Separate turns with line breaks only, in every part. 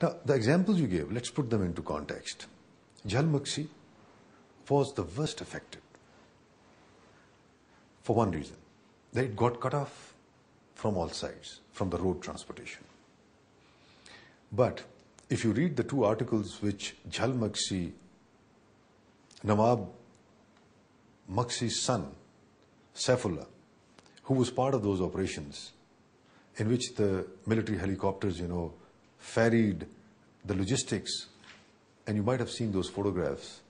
Now, the examples you gave, let's put them into context. Jhalmaxi was the worst affected for one reason, that it got cut off from all sides, from the road transportation. But if you read the two articles which Jhalmaxi, Nawab Maxi's son, Saifullah, who was part of those operations, in which the military helicopters, ferried the logistics, and you might have seen those photographs.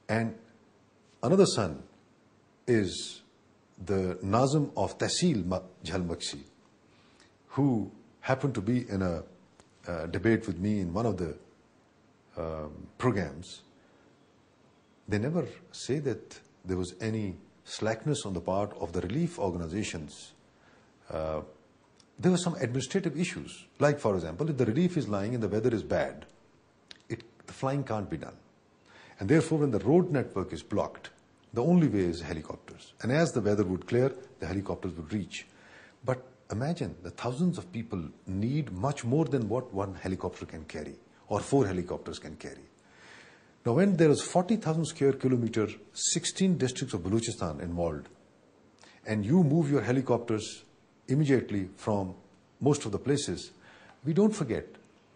And another son is the Nazim of Tehsil Jhalmaxi, who happened to be in a debate with me in one of the programs. They never say that there was any slackness on the part of the relief organizations. There were some administrative issues. Like, for example, if the relief is lying and the weather is bad, the flying can't be done. And therefore, when the road network is blocked, the only way is helicopters. And as the weather would clear, the helicopters would reach. But imagine the thousands of people need much more than what one helicopter can carry, or 4 helicopters can carry. Now, when there is 40,000 square kilometer, 16 districts of Balochistan involved, and you move your helicopters immediately from most of the places, we don't forget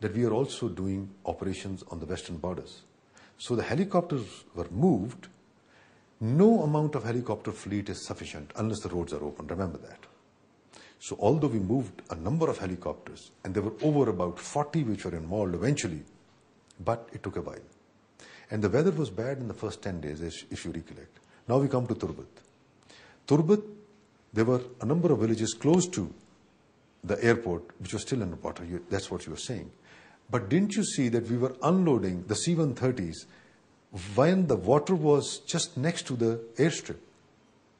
that we are also doing operations on the western borders. So the helicopters were moved. No amount of helicopter fleet is sufficient unless the roads are open. Remember that. So although we moved a number of helicopters, and there were over about 40 which were involved eventually, but it took a while. And the weather was bad in the first 10 days, if you recollect. Now we come to Turbat. Turbat, there were a number of villages close to the airport which were still underwater. That's what you were saying. But didn't you see that we were unloading the C-130s when the water was just next to the airstrip?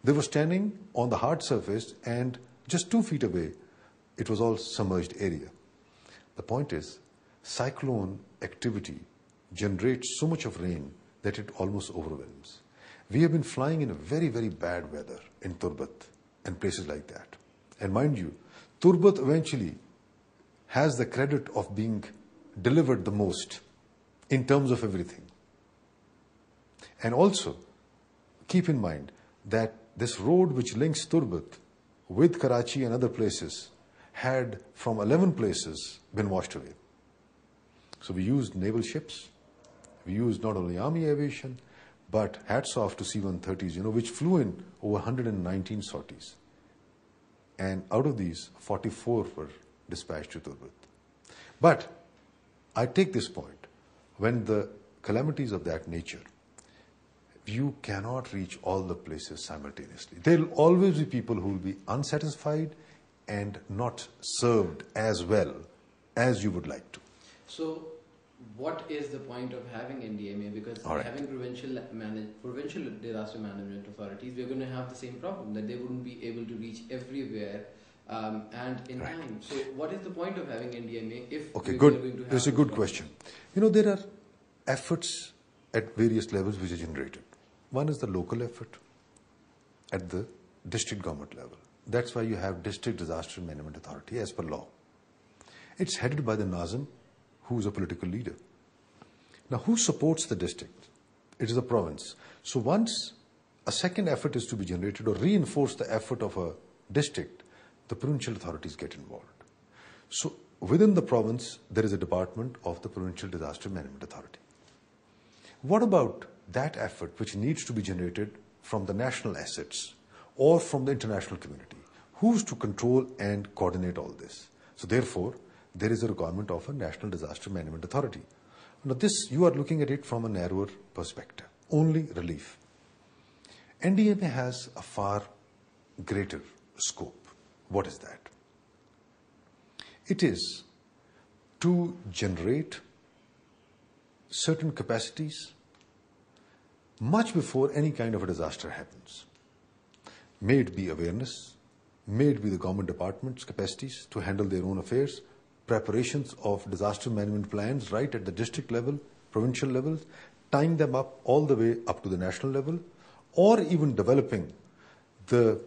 They were standing on the hard surface, and just 2 feet away, it was all submerged area. The point is, cyclone activity generates so much of rain that it almost overwhelms. We have been flying in a very, very bad weather in Turbat and places like that. And mind you, Turbat eventually has the credit of being delivered the most in terms of everything. And also, keep in mind that this road which links Turbat with Karachi and other places had from 11 places been washed away. So we used naval ships. We used not only army aviation, but hats off to C-130s, which flew in over 119 sorties. And out of these, 44 were dispatched to Turbat. But I take this point, when the calamities of that nature, you cannot reach all the places simultaneously. There will always be people who will be unsatisfied and not served as well as you would like to.
So, what is the point of having NDMA? Because having provincial disaster management authorities, we're going to have the same problem, that they wouldn't be able to reach everywhere and in time. So what is the point of having NDMA if we're going to have...
That's a good question. There are efforts at various levels which are generated. One is the local effort at the district government level. That's why you have District Disaster Management Authority as per law. It's headed by the Nazim, who is a political leader. Now, who supports the district? It is a province. So once a second effort is to be generated or reinforce the effort of a district, the provincial authorities get involved. So within the province, there is a department of the Provincial Disaster Management Authority. What about that effort which needs to be generated from the national assets or from the international community? Who's to control and coordinate all this? So therefore, there is a requirement of a National Disaster Management Authority. Now this, you are looking at it from a narrower perspective, only relief. NDMA has a far greater scope. What is that? It is to generate certain capacities much before any kind of a disaster happens. May it be awareness, may it be the government departments' capacities to handle their own affairs, preparations of disaster management plans right at the district level, provincial levels, tying them up all the way up to the national level, or even developing the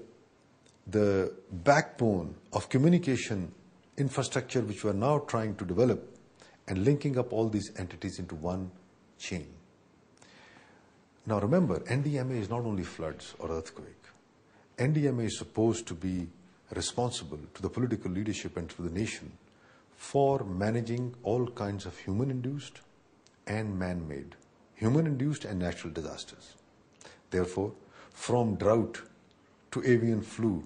backbone of communication infrastructure which we are now trying to develop and linking up all these entities into one chain. Now remember, NDMA is not only floods or earthquake. NDMA is supposed to be responsible to the political leadership and to the nation for managing all kinds of human-induced and man-made, human-induced and natural disasters. Therefore, from drought to avian flu,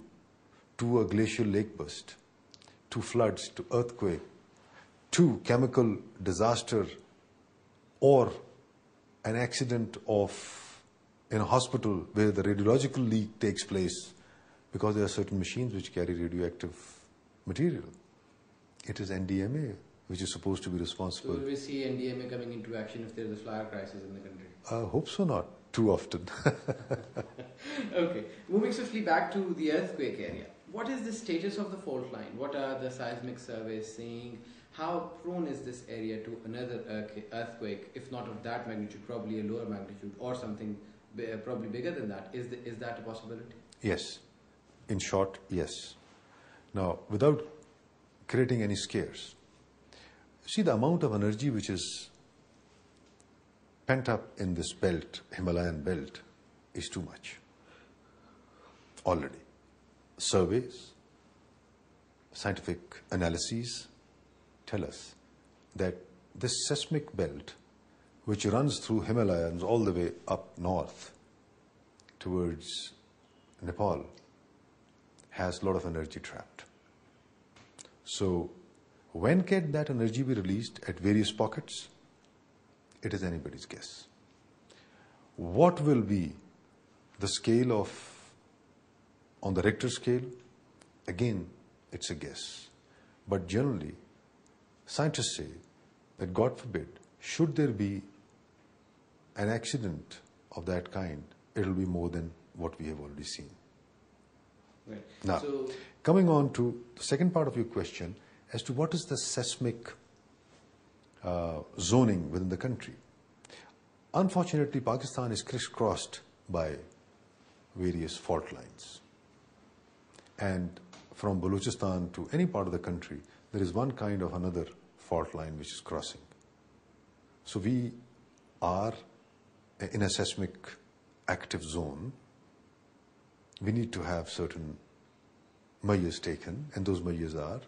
to a glacial lake burst, to floods, to earthquake, to chemical disaster, or an accident in a hospital where the radiological leak takes place because there are certain machines which carry radioactive material. It is NDMA which is supposed to be responsible.
So will we see NDMA coming into action if there is a fire crisis in the country?
I hope so, not too often.
Okay, moving swiftly back to the earthquake area. What is the status of the fault line? What are the seismic surveys saying? How prone is this area to another earthquake, if not of that magnitude, probably a lower magnitude or something probably bigger than that? Is that a possibility?
Yes. In short, yes. Now, without creating any scares, see the amount of energy which is pent up in this belt, Himalayan belt, is too much. Already. Surveys, scientific analyses tell us that this seismic belt, which runs through Himalayas all the way up north towards Nepal, has a lot of energy trapped. So, when can that energy be released at various pockets? It is anybody's guess. What will be the scale on the Richter scale? Again, it's a guess. But generally, scientists say that, God forbid, should there be an accident of that kind, it will be more than what we have already seen.
Right.
Now,
so,
coming on to the second part of your question as to what is the seismic zoning within the country. Unfortunately, Pakistan is crisscrossed by various fault lines. And from Balochistan to any part of the country, there is one kind of another fault line which is crossing. So we are in a seismic active zone. We need to have certain measures taken, and those measures are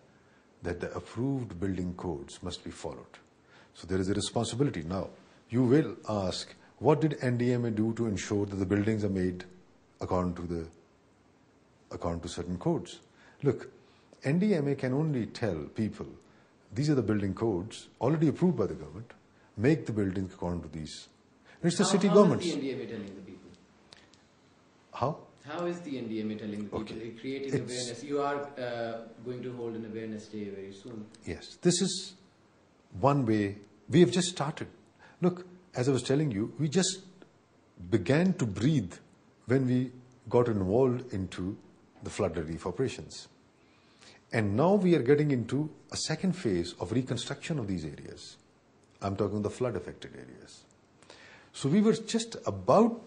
that the approved building codes must be followed. So there is a responsibility. Now, you will ask, what did NDMA do to ensure that the buildings are made according to certain codes? Look, NDMA can only tell people, these are the building codes already approved by the government, make the buildings according to these. It's the city governments.
How is the NDMA telling the people?
How?
How is the NDMA telling the people?
Okay.
Creating awareness. You are going to hold an awareness day very soon.
Yes. This is one way. We have just started. Look, as I was telling you, we just began to breathe when we got involved into the flood relief operations. And now we are getting into a second phase of reconstruction of these areas. I'm talking the flood affected areas. So we were just about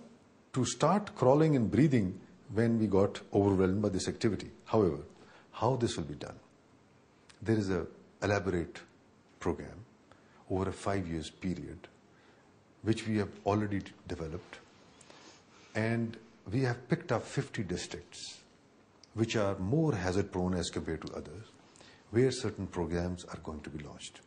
to start crawling and breathing when we got overwhelmed by this activity. However, how this will be done? There is an elaborate program over a 5 years period, which we have already developed. And we have picked up 50 districts, which are more hazard prone as compared to others, where certain programs are going to be launched.